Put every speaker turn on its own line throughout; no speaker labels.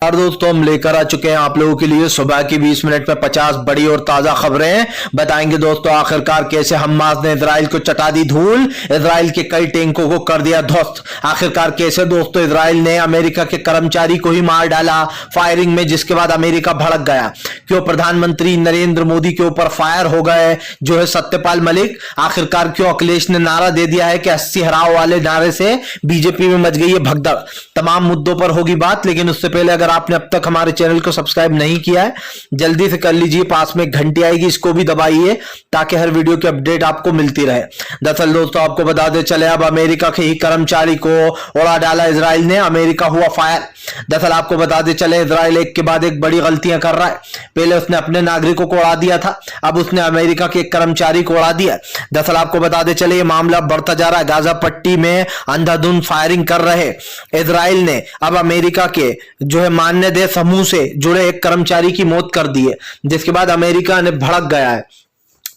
और दोस्तों हम लेकर आ चुके हैं आप लोगों के लिए सुबह की 20 मिनट में 50 बड़ी और ताजा खबरें बताएंगे। दोस्तों आखिरकार कैसे हमास ने इजराइल को चटा दी धूल, इजराइल के कई टैंकों को कर दिया ध्वस्त। आखिरकार कैसे दोस्तों इजराइल ने अमेरिका के कर्मचारी को ही मार डाला फायरिंग में, जिसके बाद अमेरिका भड़क गया। क्यों प्रधानमंत्री नरेंद्र मोदी के ऊपर फायर हो गए जो है सत्यपाल मलिक। आखिरकार क्यों अखिलेश ने नारा दे दिया है कि 80 हराओ वाले नारे से बीजेपी में मच गई है भगदड़। तमाम मुद्दों पर होगी बात, लेकिन उससे पहले अगर आपने अब तक हमारे चैनल को सब्सक्राइब नहीं किया है जल्दी से कर लीजिए। पास में एक घंटी आएगी, इसको भी दबाइए ताकि हर वीडियो की अपडेट आपको मिलती रहे। दरअसल दोस्तों आपको बता दे चले, अब अमेरिका के ही कर्मचारी को उड़ा डाला इजराइल ने, अमेरिका हुआ फायर। दरअसल आपको बता दे चले, इजराइल एक के बाद एक बड़ी गलतियां कर रहा है। पहले उसने अपने नागरिकों को उड़ा दिया था, अब उसने अमेरिका के एक कर्मचारी को उड़ा दिया। दरअसल आपको बता दे चले, ये मामला बढ़ता जा रहा है। गाजा पट्टी में अंधाधुंध फायरिंग कर रहे इजराइल ने अब अमेरिका के जो है मान्य दे समूह से जुड़े एक कर्मचारी की मौत कर दी है, जिसके बाद अमेरिका ने भड़क गया है।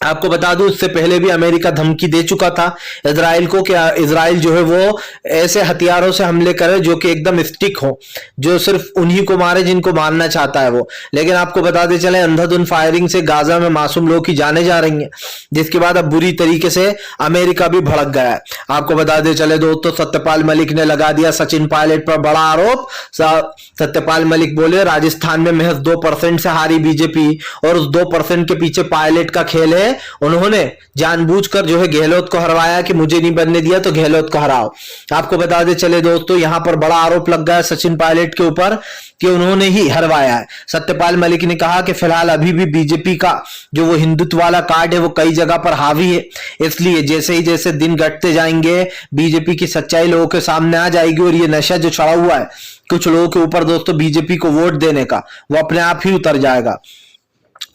आपको बता दूं इससे पहले भी अमेरिका धमकी दे चुका था इजराइल को कि इजराइल जो है वो ऐसे हथियारों से हमले करे जो कि एकदम स्टिक हो, जो सिर्फ उन्हीं को मारे जिनको मारना चाहता है वो। लेकिन आपको बताते चले, अंधाधुंध फायरिंग से गाजा में मासूम लोगों की जानें जा रही हैं, जिसके बाद अब बुरी तरीके से अमेरिका भी भड़क गया है। आपको बताते चले दोस्तों, सत्यपाल मलिक ने लगा दिया सचिन पायलट पर बड़ा आरोप। सत्यपाल मलिक बोले राजस्थान में महज 2% से हारी बीजेपी और उस 2% के पीछे पायलट का खेल है। उन्होंने जानबूझकर जो है गहलोत को हरवाया कि मुझे नहीं बनने दिया तो गहलोत को हराओ। आपको बता दे चले दोस्तों, यहां पर बड़ा आरोप लग गया सचिन पायलट के ऊपर कि उन्होंने ही हरवाया है। सत्यपाल मलिक ने कहा कि फिलहाल अभी भी बीजेपी का जो वो हिंदुत्व वाला कार्ड है वो कई जगह पर हावी है, इसलिए जैसे ही जैसे दिन घटते जाएंगे बीजेपी की सच्चाई लोगों के सामने आ जाएगी और ये नशा जो चढ़ा हुआ है कुछ लोगों के ऊपर दोस्तों बीजेपी को वोट देने का, वो अपने आप ही उतर जाएगा।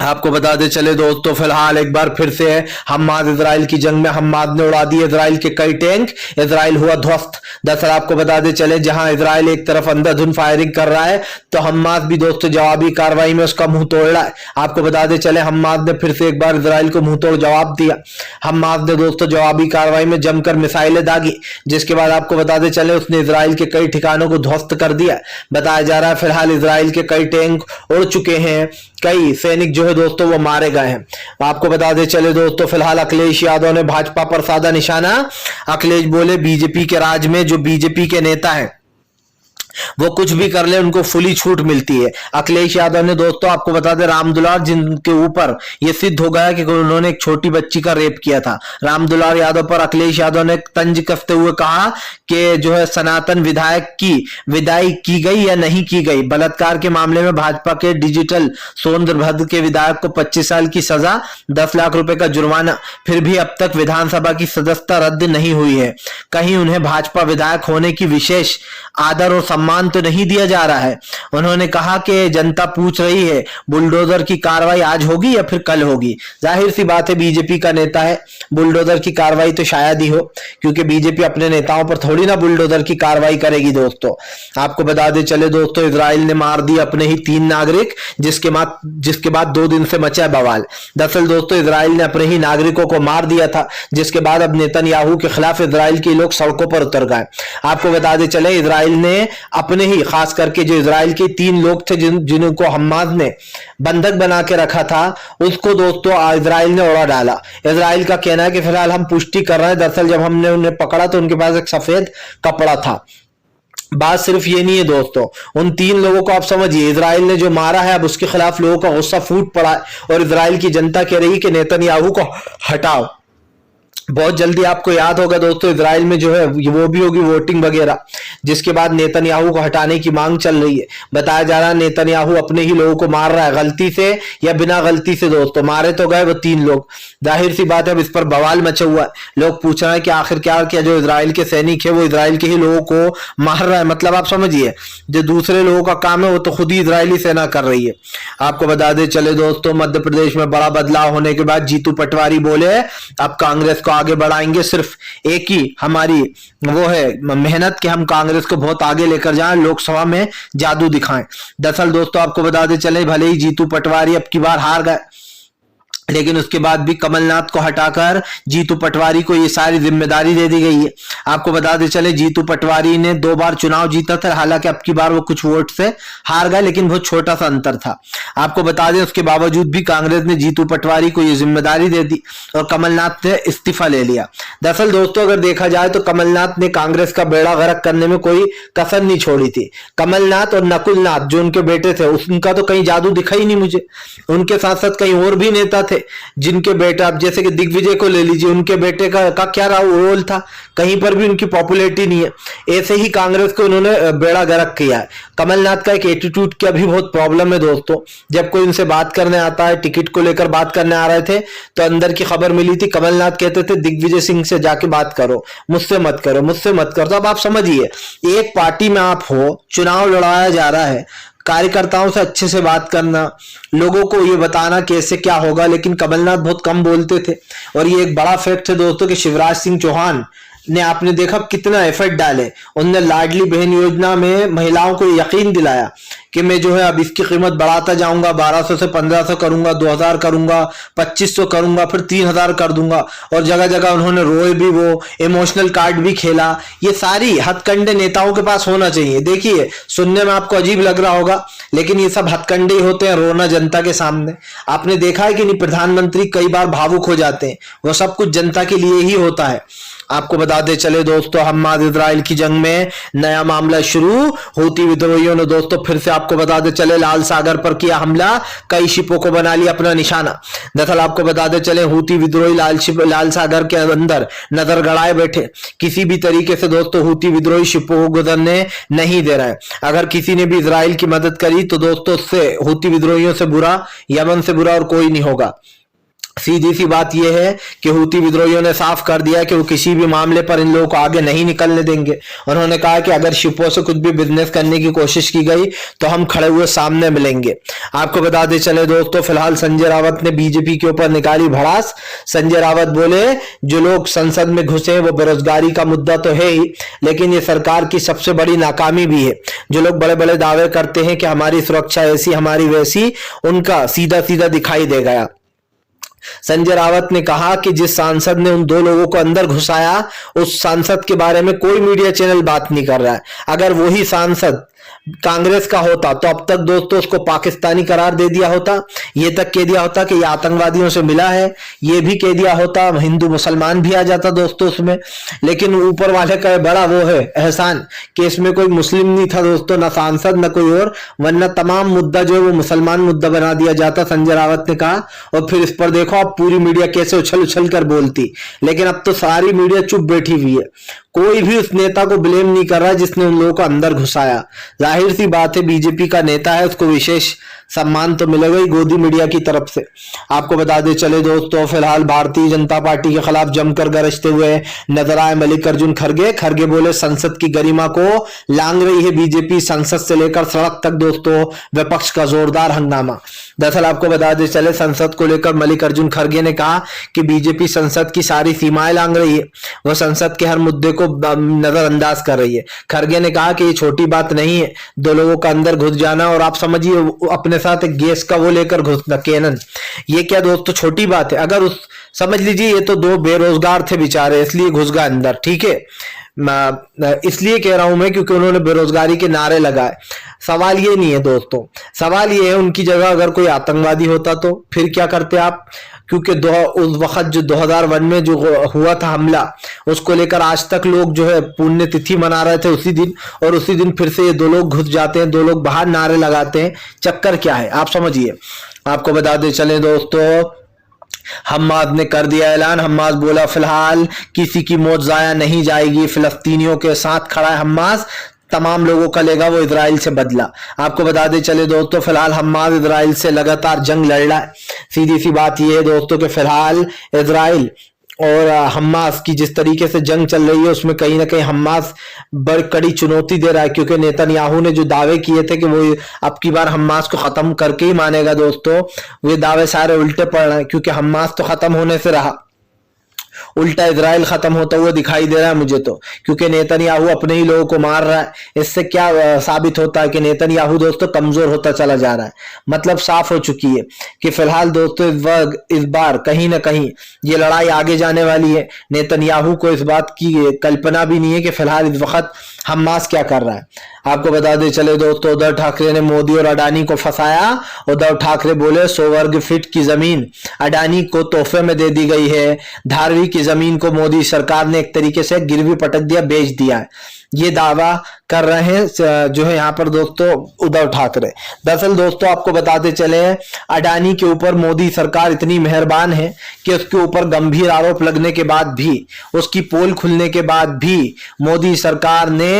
आपको बता दे चले दोस्तों, फिलहाल एक बार फिर से हमास इजराइल की जंग में हमास ने उड़ा दिए इजराइल के कई टैंक, इजराइल हुआ ध्वस्त। दरअसल आपको बता दे चले, जहां इजराइल एक तरफ अंधाधुंध फायरिंग कर रहा है तो हमास भी दोस्तों जवाबी कार्रवाई में उसका मुंह तोड़ रहा है। आपको बता दे चले, हमास ने फिर से एक बार इजराइल को मुंह तोड़ जवाब दिया। हमास ने दोस्तों जवाबी कार्रवाई में जमकर मिसाइलें दागी, जिसके बाद आपको बता दे चले उसने इजराइल के कई ठिकानों को ध्वस्त कर दिया। बताया जा रहा है फिलहाल इजराइल के कई टैंक उड़ चुके हैं, कई सैनिक जो है दोस्तों वो मारे गए हैं। आपको बता दे चले दोस्तों, फिलहाल अखिलेश यादव ने भाजपा पर साधा निशाना। अखिलेश बोले बीजेपी के राज में जो बीजेपी के नेता हैं वो कुछ भी कर ले उनको फुली छूट मिलती है। अखिलेश यादव ने दोस्तों आपको बता दें, रामदुलार जिनके ऊपर यह सिद्ध हो गया कि उन्होंने एक छोटी बच्ची का रेप किया था, रामदुलार यादव पर अखिलेश यादव ने तंज कसते हुए कहा कि जो है सनातन विधायक की विदाई की गई या नहीं की गई। बलात्कार के मामले में भाजपा के डिजिटल सोनभद्र के विधायक को 25 साल की सजा, 10 लाख रुपए का जुर्माना, फिर भी अब तक विधानसभा की सदस्यता रद्द नहीं हुई है। कहीं उन्हें भाजपा विधायक होने की विशेष आदर और सम्मान तो नहीं दिया जा रहा है। उन्होंने कहा कि जनता पूछ रही है बुलडोजर की कार्रवाई आज होगी या फिर कल होगी। जाहिर सी बात है बीजेपी का नेता है, बुलडोजर की कार्रवाई तो शायद ही हो, क्योंकि बीजेपी अपने नेताओं पर थोड़ी ना बुलडोजर की कार्रवाई करेगी। दोस्तों आपको बता दे चले दोस्तों, इजराइल ने मार दी अपने ही 3 नागरिक, जिसके बाद 2 दिन से मचा बवाल। दरअसल दोस्तों इजराइल ने अपने ही नागरिकों को मार दिया था, जिसके बाद अब नेतन्याहू के खिलाफ इजराइल के लोग सड़कों पर उतर गए। आपको बता दे चले, इजराइल ने अपने ही खास करके जो इजराइल के 3 लोग थे जिनको हमास ने बंधक बना के रखा था, उसको दोस्तों इजराइल ने उड़ा डाला। इजराइल का कहना है कि फिलहाल हम पुष्टि कर रहे हैं, दरअसल जब हमने उन्हें पकड़ा तो उनके पास एक सफेद कपड़ा था। बात सिर्फ ये नहीं है दोस्तों, उन 3 लोगों को आप समझिए, इजराइल ने जो मारा है अब उसके खिलाफ लोगों का गुस्सा फूट पड़ा है और इजराइल की जनता कह रही है कि नेतन्याहू को हटाओ। बहुत जल्दी आपको याद होगा दोस्तों, इजराइल में जो है वो भी होगी वोटिंग वगैरह, जिसके बाद नेतन्याहू को हटाने की मांग चल रही है। बताया जा रहा है नेतन्याहू अपने ही लोगों को मार रहा है, गलती से या बिना गलती से। दोस्तों मारे तो गए वो 3 लोग, जाहिर सी बात है अब इस पर बवाल मचा हुआ है। लोग पूछ रहे हैं कि आखिर क्या जो इजराइल के सैनिक है वो इजराइल के ही लोगों को मार रहा है। मतलब आप समझिए, जो दूसरे लोगों का काम है वो तो खुद ही इजरायली सेना कर रही है। आपको बता दें चले दोस्तों, मध्य प्रदेश में बड़ा बदलाव होने के बाद जीतू पटवारी बोले अब कांग्रेस को आगे बढ़ाएंगे, सिर्फ एक ही हमारी वो है मेहनत कि हम कांग्रेस को बहुत आगे लेकर जाएं, लोकसभा में जादू दिखाएं। दरअसल दोस्तों आपको बताते चले, भले ही जीतू पटवारी अब की बार हार गए, लेकिन उसके बाद भी कमलनाथ को हटाकर जीतू पटवारी को ये सारी जिम्मेदारी दे दी गई है। आपको बता दे चले जीतू पटवारी ने 2 बार चुनाव जीता था, हालांकि अब की बार वो कुछ वोट से हार गए, लेकिन बहुत छोटा सा अंतर था। आपको बता दें उसके बावजूद भी कांग्रेस ने जीतू पटवारी को ये जिम्मेदारी दे दी और कमलनाथ ने इस्तीफा ले लिया। दरअसल दोस्तों अगर देखा जाए तो कमलनाथ ने कांग्रेस का बेड़ा गर्क करने में कोई कसर नहीं छोड़ी थी। कमलनाथ और नकुलनाथ जो उनके बेटे थे, उनका तो कहीं जादू दिखा ही नहीं मुझे। उनके साथ साथ कई और भी नेता थे जिनके बेटा, अब जैसे कि दिग्विजय को ले लीजिए, उनके बेटे का क्या रोल था, कहीं पर भी उनकी पॉपुलैरिटी नहीं है। ऐसे ही कांग्रेस को उन्होंने बेड़ा गर्क किया है। कमलनाथ का एक एटीट्यूड की अभी बहुत प्रॉब्लम है दोस्तों। जब कोई उनसे बात करने आता है, टिकट को लेकर बात करने आ रहे थे, तो अंदर की खबर मिली थी, कमलनाथ कहते थे दिग्विजय सिंह से जाके बात करो, मुझसे मत करो, मुझसे मत करो। तो अब आप समझिए, एक पार्टी में आप हो, चुनाव लड़ाया जा रहा है, कार्यकर्ताओं से अच्छे से बात करना, लोगों को ये बताना कैसे क्या होगा, लेकिन कमलनाथ बहुत कम बोलते थे। और ये एक बड़ा फैक्ट है दोस्तों कि शिवराज सिंह चौहान ने, आपने देखा कितना एफर्ट डाले, उनने लाडली बहन योजना में महिलाओं को यकीन दिलाया कि मैं जो है अब इसकी कीमत बढ़ाता जाऊंगा, 1200 से 1500 करूंगा, 2000 करूंगा, 2500 करूंगा, फिर 3000 कर दूंगा। और जगह जगह उन्होंने रोए भी, वो इमोशनल कार्ड भी खेला। ये सारी हथकंडे नेताओं के पास होना चाहिए। देखिए सुनने में आपको अजीब लग रहा होगा, लेकिन ये सब हथकंडे ही होते हैं, रोना जनता के सामने। आपने देखा है कि नहीं, प्रधानमंत्री कई बार भावुक हो जाते हैं, वो सब कुछ जनता के लिए ही होता है। आपको बताते चले दोस्तों, हमास इजराइल की जंग में नया मामला शुरू। हूती विद्रोहियों ने दोस्तों फिर से, आपको बताते चले, लाल सागर पर किया हमला, कई शिपों को बना लिया अपना निशाना। दरअसल आपको बताते चले, हूती विद्रोही लाल सागर के अंदर नजर गड़ाए बैठे, किसी भी तरीके से दोस्तों हूती विद्रोही शिपों को गुजरने नहीं दे रहा है। अगर किसी ने भी इजराइल की मदद करी तो दोस्तों उससे, हूती विद्रोहियों से बुरा, यमन से बुरा और कोई नहीं होगा। सीधी सी बात यह है कि हूती विद्रोहियों ने साफ कर दिया कि वो किसी भी मामले पर इन लोगों को आगे नहीं निकलने देंगे। उन्होंने कहा कि अगर शिपों से कुछ भी बिजनेस करने की कोशिश की गई तो हम खड़े हुए सामने मिलेंगे। आपको बता दे चले दोस्तों, फिलहाल संजय रावत ने बीजेपी के ऊपर निकाली भड़ास। संजय रावत बोले, जो लोग संसद में घुसे वो बेरोजगारी का मुद्दा तो है ही, लेकिन ये सरकार की सबसे बड़ी नाकामी भी है। जो लोग बड़े बड़े दावे करते हैं कि हमारी सुरक्षा ऐसी हमारी वैसी, उनका सीधा सीधा दिखाई दे गया। संजय रावत ने कहा कि जिस सांसद ने उन 2 लोगों को अंदर घुसाया, उस सांसद के बारे में कोई मीडिया चैनल बात नहीं कर रहा है। अगर वही सांसद कांग्रेस का होता तो अब तक दोस्तों उसको पाकिस्तानी करार दे दिया होता, ये तक कह दिया होता कि ये आतंकवादियों से मिला है, ये भी कह दिया होता, हिंदू मुसलमान भी आ जाता दोस्तों उसमें। लेकिन ऊपर वाले का बड़ा वो है एहसान कि इसमें कोई मुस्लिम नहीं था दोस्तों, ना सांसद ना कोई और, वरना तमाम मुद्दा जो है वो मुसलमान मुद्दा बना दिया जाता, संजय रावत ने कहा। और फिर इस पर देखो अब पूरी मीडिया कैसे उछल उछल कर बोलती, लेकिन अब तो सारी मीडिया चुप बैठी हुई है। कोई भी उस नेता को ब्लेम नहीं कर रहा जिसने उन लोगों को अंदर घुसाया। जाहिर सी बात है, बीजेपी का नेता है, उसको विशेष सम्मान तो मिलेगा ही गोदी मीडिया की तरफ से। आपको बता दे चले दोस्तों, फिलहाल भारतीय जनता पार्टी के खिलाफ जमकर गरजते हुए नजर आए मल्लिकार्जुन खड़गे। खड़गे बोले, संसद की गरिमा को लांग रही है बीजेपी, संसद से लेकर सड़क तक दोस्तों विपक्ष का जोरदार हंगामा। दरअसल आपको बता दे चले, संसद को लेकर मल्लिकार्जुन खड़गे ने कहा कि बीजेपी संसद की सारी सीमाएं लांग रही है, वह संसद के हर मुद्दे को नजरअंदाज कर रही है। खड़गे ने कहा कि ये छोटी बात नहीं है 2 लोगों का अंदर घुस जाना, और आप समझिए अपने साथ एक गैस का वो लेकर घुसना, कैनन। ये क्या दोस्तों छोटी बात है? अगर उस, समझ लीजिए ये तो 2 बेरोजगार थे बेचारे, इसलिए घुस गए अंदर, ठीक है। इसलिए कह रहा हूं मैं क्योंकि उन्होंने बेरोजगारी के नारे लगाए। सवाल ये नहीं है दोस्तों, सवाल ये है उनकी जगह अगर कोई आतंकवादी होता तो फिर क्या करते आप? क्योंकि उस वक्त जो 2001 में जो हुआ था हमला, उसको लेकर आज तक लोग जो है पुण्यतिथि मना रहे थे उसी दिन, और उसी दिन फिर से ये 2 लोग घुस जाते हैं, 2 लोग बाहर नारे लगाते हैं। चक्कर क्या है आप समझिए। आपको बता दे चले दोस्तों, हम्मास ने कर दिया ऐलान। हम्मास बोला फिलहाल किसी की मौत जाया नहीं जाएगी, फिलिस्तीनियों के साथ खड़ा है हम्मास, तमाम लोगों का लेगा वो इजराइल से बदला। आपको बता दें चले दोस्तों, फिलहाल हम्मास इजराइल से लगातार जंग लड़ रहा है। सीधी सी बात यह है दोस्तों कि फिलहाल इजराइल और हम्मास की जिस तरीके से जंग चल रही है उसमें कहीं ना कहीं हम्मास बड़ी कड़ी चुनौती दे रहा है, क्योंकि नेतन्याहू ने जो दावे किए थे कि वो अब की बार हम्मास को खत्म करके ही मानेगा दोस्तों, वे दावे सारे उल्टे पड़ रहे हैं, क्योंकि हम्मास तो खत्म होने से रहा। उल्टा इजराइल खत्म होता हुआ दिखाई दे रहा है मुझे तो, क्योंकि नेतन्याहू अपने ही लोगों को मार रहा है। इससे क्या साबित होता है कि नेतन्याहू दोस्तों कमजोर होता चला जा रहा है। मतलब साफ हो चुकी है कि फिलहाल दोस्तों इस बार कहीं ना कहीं ये लड़ाई आगे जाने वाली है। नेतन्याहू को इस बात की कल्पना भी नहीं है कि फिलहाल इस वक्त हमास क्या कर रहा है। आपको बता दें चले दोस्तों, उद्धव ठाकरे ने मोदी और अडानी को फंसाया। उद्धव ठाकरे बोले 100 वर्ग फीट की जमीन अडानी को तोहफे में दे दी गई है। धारवी की जमीन को मोदी सरकार ने एक तरीके से गिरवी पटक दिया, बेच दिया है। ये दावा कर रहे हैं जो है यहाँ पर दोस्तों उद्धव ठाकरे। दरअसल दोस्तों आपको बताते चले अडानी के ऊपर मोदी सरकार इतनी मेहरबान है कि उसके ऊपर गंभीर आरोप लगने के बाद भी, उसकी पोल खुलने के बाद भी मोदी सरकार ने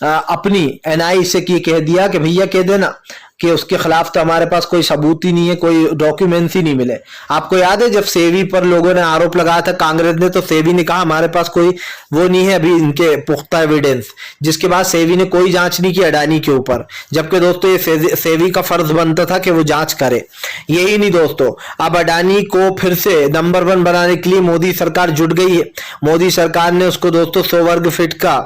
अपनी एनआई से की कह दिया कि भैया कह देना कि उसके खिलाफ तो हमारे पास कोई सबूत ही नहीं है, कोई डॉक्यूमेंट्स ही नहीं मिले। आपको याद है जब सेबी पर लोगों ने आरोप लगाया था कांग्रेस ने, तो सेबी ने कहा हमारे पास कोई वो नहीं है अभी इनके पुख्ता एविडेंस, जिसके बाद सेबी ने कोई जांच नहीं की अडानी के ऊपर, जबकि दोस्तों ये सेबी का फर्ज बनता था कि वो जांच करे। यही नहीं दोस्तों, अब अडानी को फिर से नंबर 1 बनाने के लिए मोदी सरकार जुट गई है। मोदी सरकार ने उसको दोस्तों 100 वर्ग फीट का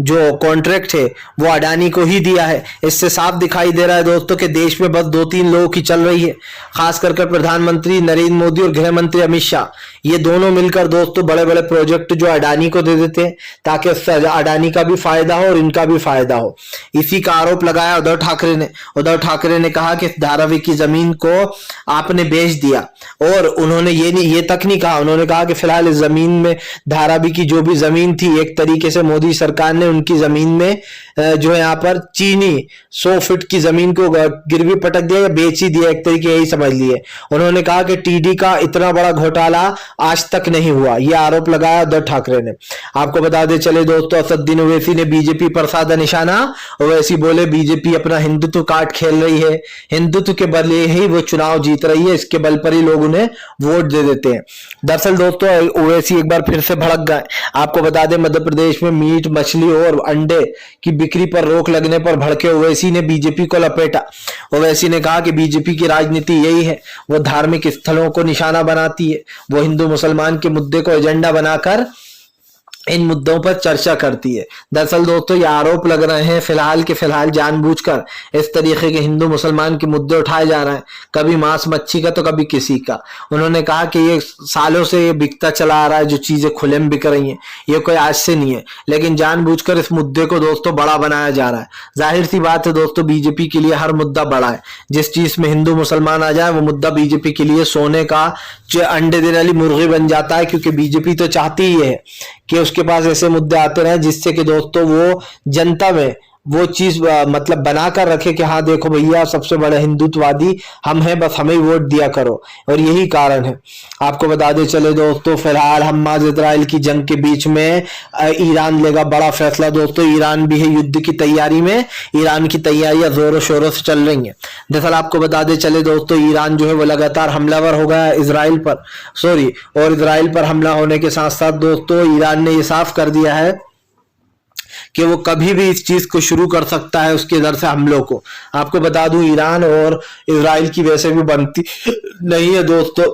जो कॉन्ट्रैक्ट है वो अडानी को ही दिया है। इससे साफ दिखाई दे रहा है दोस्तों कि देश में बस 2-3 लोगों की चल रही है, खास करके प्रधानमंत्री नरेंद्र मोदी और गृह मंत्री अमित शाह। ये दोनों मिलकर दोस्तों बड़े बड़े प्रोजेक्ट जो अडानी को दे देते हैं ताकि उससे अडानी का भी फायदा हो और इनका भी फायदा हो। इसी का आरोप लगाया उद्धव ठाकरे ने। उद्धव ठाकरे ने कहा कि धारावी की जमीन को आपने बेच दिया, और उन्होंने ये तक नहीं कहा, उन्होंने कहा कि फिलहाल इस जमीन में धारावी की जो भी जमीन थी एक तरीके से मोदी सरकार ने उनकी जमीन में जो है यहाँ पर चीनी 100 फीट की जमीन को गिरवी पटक दिया या बेच ही दिया, एक तरीके यही समझ लिए। उन्होंने कहा कि टीडी का इतना बड़ा घोटाला आज तक नहीं हुआ, यह आरोप लगाया उद्धव ठाकरे ने। आपको बता दे चले दोस्तों असदुद्दीन ओवैसी ने बीजेपी पर साधा निशाना। ओवैसी बोले बीजेपी अपना हिंदुत्व कार्ड खेल रही है, हिंदुत्व के बदले ही वो चुनाव जीत रही है, इसके बल पर ही लोग उन्हें वोट दे देते हैं। दरअसल दोस्तों ओवैसी एक बार फिर से भड़क गए। आपको बता दें मध्य प्रदेश में मीट मछली और अंडे की बिक्री पर रोक लगने पर भड़के ओवैसी ने बीजेपी को लपेटा। ओवैसी ने कहा कि बीजेपी की राजनीति यही है, वो धार्मिक स्थलों को निशाना बनाती है, वो हिंदू मुसलमान के मुद्दे को एजेंडा बनाकर इन मुद्दों पर चर्चा करती है। दरअसल दोस्तों ये आरोप लग रहे हैं फिलहाल के फिलहाल जानबूझकर इस तरीके के हिंदू मुसलमान के मुद्दे उठाए जा रहे हैं, कभी मांस मच्छी का तो कभी किसी का। उन्होंने कहा कि ये सालों से ये बिकता चला आ रहा है, जो चीजें खुले में बिक रही हैं ये कोई आज से नहीं है, लेकिन जानबूझकर इस मुद्दे को दोस्तों बड़ा बनाया जा रहा है। जाहिर सी बात है दोस्तों बीजेपी के लिए हर मुद्दा बड़ा है। जिस चीज में हिंदू मुसलमान आ जाए वो मुद्दा बीजेपी के लिए सोने का जो अंडे देने वाली मुर्गी बन जाता है, क्योंकि बीजेपी तो चाहती ही है कि उसके पास ऐसे मुद्दे आते रहे जिससे कि दोस्तों वो जनता में वो चीज मतलब बनाकर रखे कि हाँ देखो भैया सबसे बड़े हिंदुत्ववादी हम हैं, बस हमें वोट दिया करो, और यही कारण है। आपको बता दें चले दोस्तों फिलहाल हमास इजराइल की जंग के बीच में ईरान लेगा बड़ा फैसला। दोस्तों ईरान भी है युद्ध की तैयारी में, ईरान की तैयारियां जोरों शोरों से चल रही हैं। दरअसल आपको बता दें चले दोस्तों ईरान जो है वो लगातार हमलावर हो गया इजराइल पर, और इजराइल पर हमला होने के साथ साथ दोस्तों ईरान ने ये साफ कर दिया है कि वो कभी भी इस चीज को शुरू कर सकता है उसके इधर से हमलों को। आपको बता दूं ईरान और इजराइल की वैसे भी बनती नहीं है दोस्तों,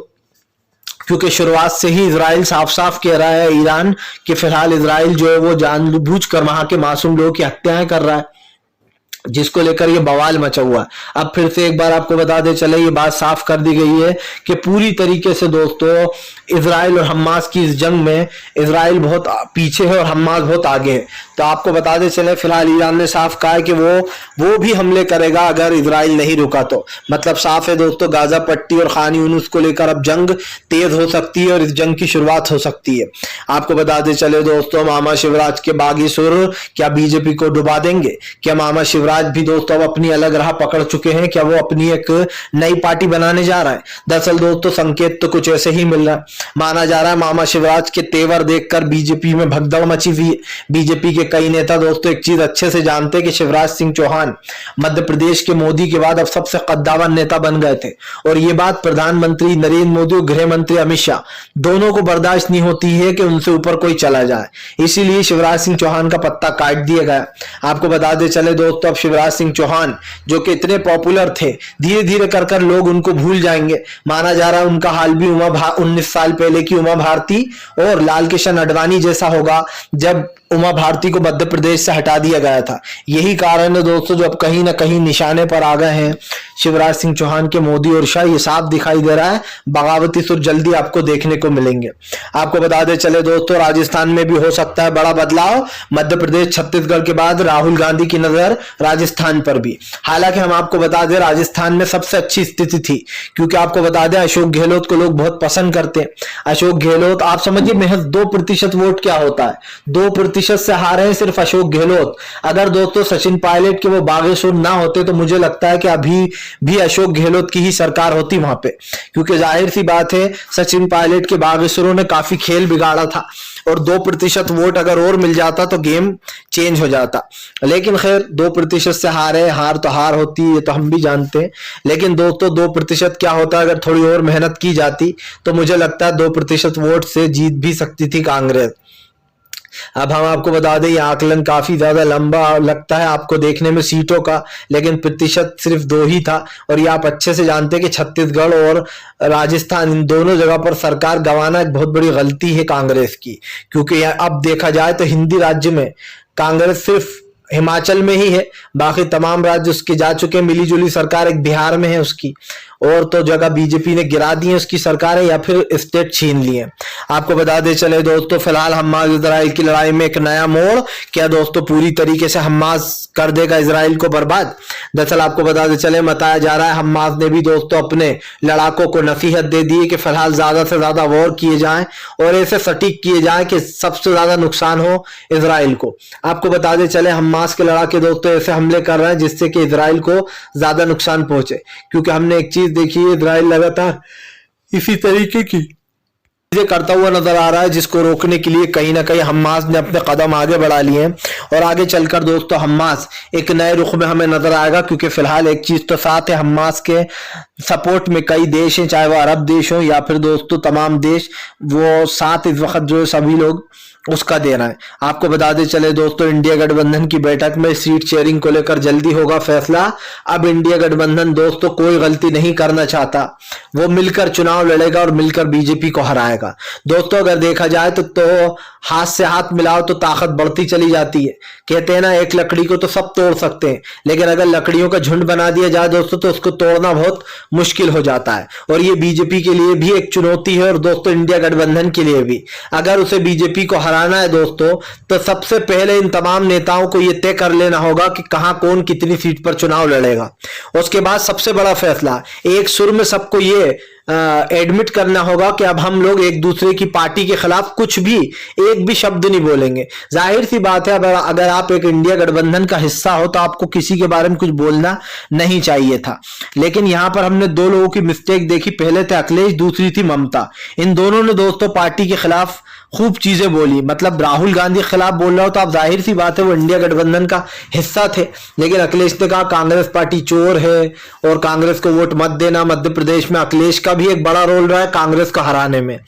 क्योंकि शुरुआत से ही इजराइल साफ साफ कह रहा है ईरान कि फिलहाल इजराइल जो है वो जानबूझकर वहां के मासूम लोगों की हत्याएं कर रहा है, जिसको लेकर ये बवाल मचा हुआ। अब फिर से एक बार आपको बता दे चले ये बात साफ कर दी गई है कि पूरी तरीके से दोस्तों इजराइल और हमास की इस जंग में इजराइल बहुत पीछे है और हमास बहुत आगे है। तो आपको बता दे चले फिलहाल ईरान ने साफ कहा है कि वो भी हमले करेगा अगर इजराइल नहीं रुका तो। मतलब साफ है दोस्तों गाजा पट्टी और खान यूनिस को लेकर अब जंग तेज हो सकती है और इस जंग की शुरुआत हो सकती है। आपको बता दे चले दोस्तों मामा शिवराज के बागी सुर क्या बीजेपी को डुबा देंगे? क्या मामा शिवराज भी दोस्तों अब अपनी अलग राह पकड़ चुके हैं? क्या वो अपनी एक नई पार्टी बनाने जा रहा है? दरअसल दोस्तों संकेत तो कुछ ऐसे ही मिल रहा है। माना जा रहा है मामा शिवराज के तेवर देखकर बीजेपी में भगदड़ मची हुई है। बीजेपी के कई नेता दोस्तों एक चीज अच्छे से जानते हैं कि शिवराज सिंह चौहान मध्य प्रदेश के मोदी के बाद अब सबसे कद्दावर नेता बन गए थे, और ये बात प्रधानमंत्री नरेंद्र मोदी और गृह मंत्री अमित शाह दोनों को बर्दाश्त नहीं होती है कि उनसे ऊपर कोई चला जाए। इसीलिए शिवराज सिंह चौहान का पत्ता काट दिया गया। आपको बता दे चले दोस्तों, अब शिवराज सिंह चौहान जो कि इतने पॉपुलर थे, धीरे धीरे कर लोग उनको भूल जाएंगे। माना जा रहा है उनका हाल भी 19 साल पहले की उमा भारती और लाल कृष्ण आडवाणी जैसा होगा, जब उमा भारती को मध्य प्रदेश से हटा दिया गया था। यही कारण है दोस्तों जो अब कहीं ना कहीं निशाने पर आ गए हैं शिवराज सिंह चौहान के मोदी और शाह। ये साफ दिखाई दे रहा है, बगावती सुर जल्दी आपको देखने को मिलेंगे। आपको बता दे चले दोस्तों, राजस्थान में भी हो सकता है बड़ा बदलाव। मध्य प्रदेश छत्तीसगढ़ के बाद राहुल गांधी की नजर राजस्थान पर भी। हालांकि हम आपको बता दें राजस्थान में सबसे अच्छी स्थिति थी, क्योंकि आपको बता दें अशोक गहलोत को लोग बहुत पसंद करते हैं। अशोक गहलोत, आप समझिए महज 2% वोट क्या होता है, 2% से हारे हैं सिर्फ अशोक गहलोत। अगर दोस्तों सचिन पायलट के वो बागेश्वर ना होते तो मुझे लगता है कि अभी भी अशोक गहलोत की ही सरकार होती वहां पे, क्योंकि जाहिर सी बात है सचिन पायलट के बागेश्वरों ने काफी खेल बिगाड़ा था, और 2% वोट अगर और मिल जाता तो गेम चेंज हो जाता। लेकिन खैर 2% से हारे, हार तो हार होती है, ये तो हम भी जानते हैं। लेकिन दोस्तों 2% क्या होता है, अगर थोड़ी और मेहनत की जाती तो मुझे लगता है 2% वोट से जीत भी सकती थी कांग्रेस। अब हम आपको बता दें, यह आकलन काफी ज्यादा लंबा लगता है आपको देखने में सीटों का, लेकिन प्रतिशत सिर्फ 2 ही था। और ये आप अच्छे से जानते हैं कि छत्तीसगढ़ और राजस्थान इन दोनों जगह पर सरकार गंवाना एक बहुत बड़ी गलती है कांग्रेस की, क्योंकि अब देखा जाए तो हिंदी राज्य में कांग्रेस सिर्फ हिमाचल में ही है, बाकी तमाम राज्य उसके जा चुके हैं। मिली जुली सरकार एक बिहार में है उसकी, और तो जगह बीजेपी ने गिरा दी है उसकी सरकार है, या फिर स्टेट छीन लिए। आपको बता दे चले दोस्तों, फिलहाल हमास इजराइल की लड़ाई में एक नया मोड़। क्या दोस्तों पूरी तरीके से हमास कर देगा इजराइल को बर्बाद? दरअसल आपको बता दे चले, बताया जा रहा है हमास ने भी दोस्तों अपने लड़ाकों को नसीहत दे दी है कि फिलहाल ज्यादा से ज्यादा वॉर किए जाएं और ऐसे सटीक किए जाएं कि सबसे ज्यादा नुकसान हो इजराइल को। आपको बता दे चले, हमास के लड़ाके दोस्तों ऐसे हमले कर रहे हैं जिससे कि इजराइल को ज्यादा नुकसान पहुंचे, क्योंकि हमने एक चीज देखिए, इजराइल लगातार इसी तरीके की चीजें करता हुआ नजर आ रहा है, जिसको रोकने के लिए कहीं ना कहीं हमास ने अपने कदम आगे बढ़ा लिए हैं। और आगे चलकर दोस्तों हमास एक नए रुख में हमें नजर आएगा, क्योंकि फिलहाल एक चीज तो साथ है, हमास के सपोर्ट में कई देश हैं, चाहे वो अरब देश हो या फिर दोस्तों तमाम देश, वो साथ इस वक्त जो सभी लोग उसका देना है। आपको बता दे चले दोस्तों, इंडिया गठबंधन की बैठक में सीट शेयरिंग को लेकर जल्दी होगा फैसला। अब इंडिया गठबंधन दोस्तों कोई गलती नहीं करना चाहता, वो मिलकर चुनाव लड़ेगा और मिलकर बीजेपी को हराएगा। दोस्तों अगर देखा जाए तो हाथ से हाथ मिलाओ तो ताकत बढ़ती चली जाती है। कहते हैं ना, एक लकड़ी को तो सब तोड़ सकते हैं, लेकिन अगर लकड़ियों का झुंड बना दिया जाए दोस्तों तो उसको तोड़ना बहुत मुश्किल हो जाता है। और ये बीजेपी के लिए भी एक चुनौती है, और दोस्तों इंडिया गठबंधन के लिए भी। अगर उसे बीजेपी को हराना है दोस्तों, तो सबसे पहले इन तमाम नेताओं को यह तय कर लेना होगा कि कहां कौन कितनी सीट पर चुनाव लड़ेगा। उसके बाद सबसे बड़ा फैसला, एक सुर में सबको ये एडमिट करना होगा कि अब हम लोग एक दूसरे की पार्टी के खिलाफ कुछ भी, एक भी शब्द नहीं बोलेंगे। जाहिर सी बात है, अगर आप एक इंडिया गठबंधन का हिस्सा हो तो आपको किसी के बारे में कुछ बोलना नहीं चाहिए था। लेकिन यहां पर हमने 2 लोगों की मिस्टेक देखी, पहले थे अखिलेश, दूसरी थी ममता। इन दोनों ने दोस्तों पार्टी के खिलाफ खूब चीजें बोली। मतलब राहुल गांधी के खिलाफ बोल रहा हो तो आप जाहिर सी बात है वो इंडिया गठबंधन का हिस्सा थे, लेकिन अखिलेश ने कहा कांग्रेस पार्टी चोर है और कांग्रेस को वोट मत देना। मध्य प्रदेश में अखिलेश का भी एक बड़ा रोल रहा है कांग्रेस को हराने में।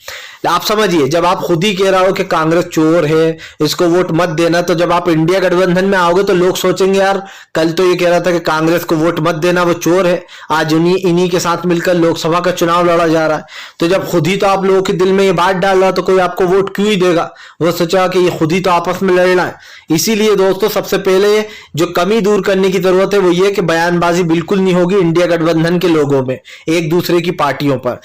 आप समझिए, जब आप खुद ही कह रहे हो कि कांग्रेस चोर है, इसको वोट मत देना, तो जब आप इंडिया गठबंधन में आओगे तो लोग सोचेंगे यार कल तो ये कह रहा था कि कांग्रेस को वोट मत देना, वो चोर है, आज इन्हीं के साथ मिलकर लोकसभा का चुनाव लड़ा जा रहा है। तो जब खुद ही तो आप लोगों के दिल में ये बात डाल रहा तो कोई आपको वोट क्यों ही देगा? वो सोचा कि ये खुद ही तो आपस में लड़ना है। इसीलिए दोस्तों सबसे पहले जो कमी दूर करने की जरूरत है वो ये कि बयानबाजी बिल्कुल नहीं होगी इंडिया गठबंधन के लोगों में एक दूसरे की पार्टियों पर।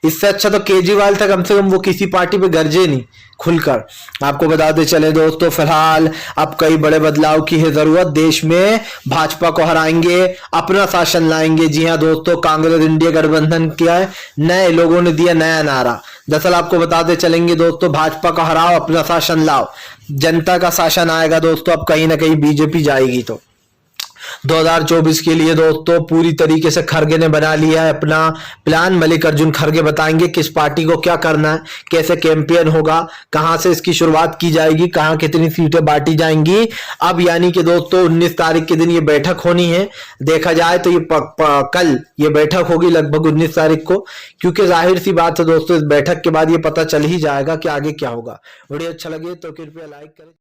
इससे अच्छा तो केजरीवाल था, कम से कम वो किसी पार्टी पे गरजे नहीं खुलकर। आपको बताते चले दोस्तों, फिलहाल अब कई बड़े बदलाव की है जरूरत। देश में भाजपा को हराएंगे, अपना शासन लाएंगे। जी हां दोस्तों, कांग्रेस इंडिया गठबंधन किया है, नए लोगों ने दिया नया नारा। दरअसल आपको बताते चलेंगे दोस्तों, भाजपा को हराओ, अपना शासन लाओ, जनता का शासन आएगा दोस्तों। अब कहीं ना कहीं बीजेपी जाएगी तो 2024 के लिए दोस्तों पूरी तरीके से खरगे ने बना लिया है अपना प्लान। मल्लिकार्जुन खरगे बताएंगे किस पार्टी को क्या करना है, कैसे कैंपेन होगा, कहां से इसकी शुरुआत की जाएगी, कहां कितनी सीटें बांटी जाएंगी। अब यानी कि दोस्तों 19 तारीख के दिन ये बैठक होनी है। देखा जाए तो ये कल ये बैठक होगी लगभग 19 तारीख को, क्योंकि जाहिर सी बात है दोस्तों इस बैठक के बाद ये पता चल ही जाएगा कि आगे क्या होगा। वीडियो अच्छा लगे तो कृपया लाइक करें।